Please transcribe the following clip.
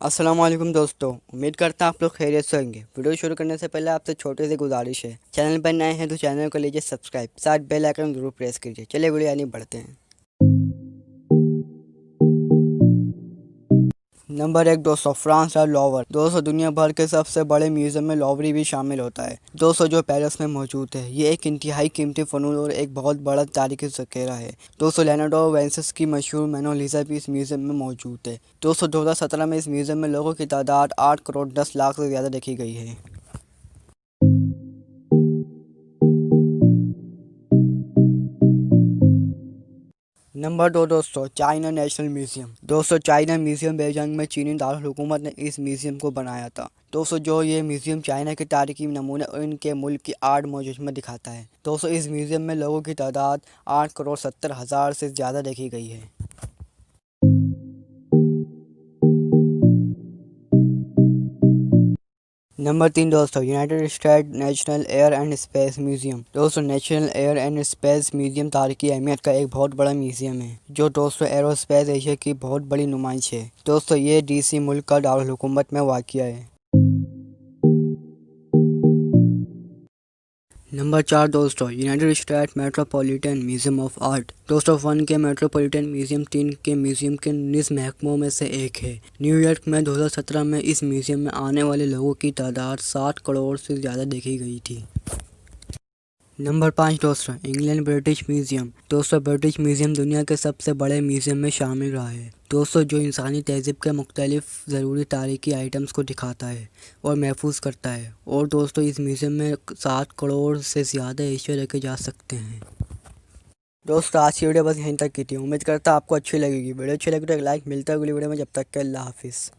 अस्सलाम वालेकुम दोस्तों, उम्मीद करता हूँ आप लोग खैरियत से होंगे। वीडियो शुरू करने से पहले आपसे छोटी सी गुजारिश है, चैनल पर नए हैं तो चैनल को लीजिए सब्सक्राइब, साथ बेल आइकन जरूर प्रेस कीजिए। चलिए वीडियो यानी बढ़ते हैं। नंबर 1 दोस्तों, फ्रांस का लोवर। दोस्तों दुनिया भर के सबसे बड़े म्यूजियम में लोवरी भी शामिल होता है दोस्तों, जो पेरिस में मौजूद है। ये एक इंतहाई कीमती फनून और एक बहुत बड़ा तारीखी ज़ख़ीरा है दोस्तों। लियोनार्डो विंसी की मशहूर मोनालिसा भी इस म्यूजियम में मौजूद है दोस्तों। 2017 में इस म्यूजियम में लोगों की तादाद 8 करोड़ 10 लाख से ज़्यादा देखी गई है। नंबर 2 दोस्तों, चाइना नेशनल म्यूजियम। दोस्तों चाइना म्यूजियम बेइजिंग में चीनी दारुल-हुकूमत ने इस म्यूजियम को बनाया था दोस्तों। जो ये म्यूजियम चाइना के तारीखी नमूने और इनके मुल्क की आर्ट मौजूद में दिखाता है दोस्तों। इस म्यूजियम में लोगों की तादाद 8 करोड़ 70 हज़ार से ज़्यादा देखी गई है। नंबर 3 दोस्तों, United State National Air and Space Museum. दोस्तों National Air and Space Museum तारीखी अहमियत का एक बहुत बड़ा म्यूजियम है, जो दोस्तों एरोस्पेस एशिया की बहुत बड़ी नुमाइश है दोस्तों। ये डीसी मुल्क का दारुल हुकूमत में वाक़िया है। नंबर 4 दोस्तों, United state metropolitan museum of art. दोस्तों वन के मेट्रोपॉलिटन म्यूजियम 3 के म्यूजियम के 19 महकमों में से एक है। न्यूयॉर्क में 2017 में इस म्यूजियम में आने वाले लोगों की तादाद 60 करोड़ से ज़्यादा देखी गई थी। नंबर 5 दोस्तों, इंग्लैंड ब्रिटिश म्यूजियम। दोस्तों ब्रिटिश म्यूजियम दुनिया के सबसे बड़े म्यूजियम में शामिल रहा है दोस्तों, जो इंसानी तहज़ीब के मुख्तलिफ ज़रूरी तारीख़ी आइटम्स को दिखाता है और महफूज करता है। और दोस्तों इस म्यूजियम में 7 करोड़ से ज़्यादा एशिया रखे जा सकते हैं। दोस्तों आज की वीडियो बस यहीं तक की थी। उम्मीद करता आपको अच्छी लगेगी। वीडियो अच्छी लगी तो एक लाइक मिलता है अगली वीडियो में। जब तक के अल्लाह हाफिज़।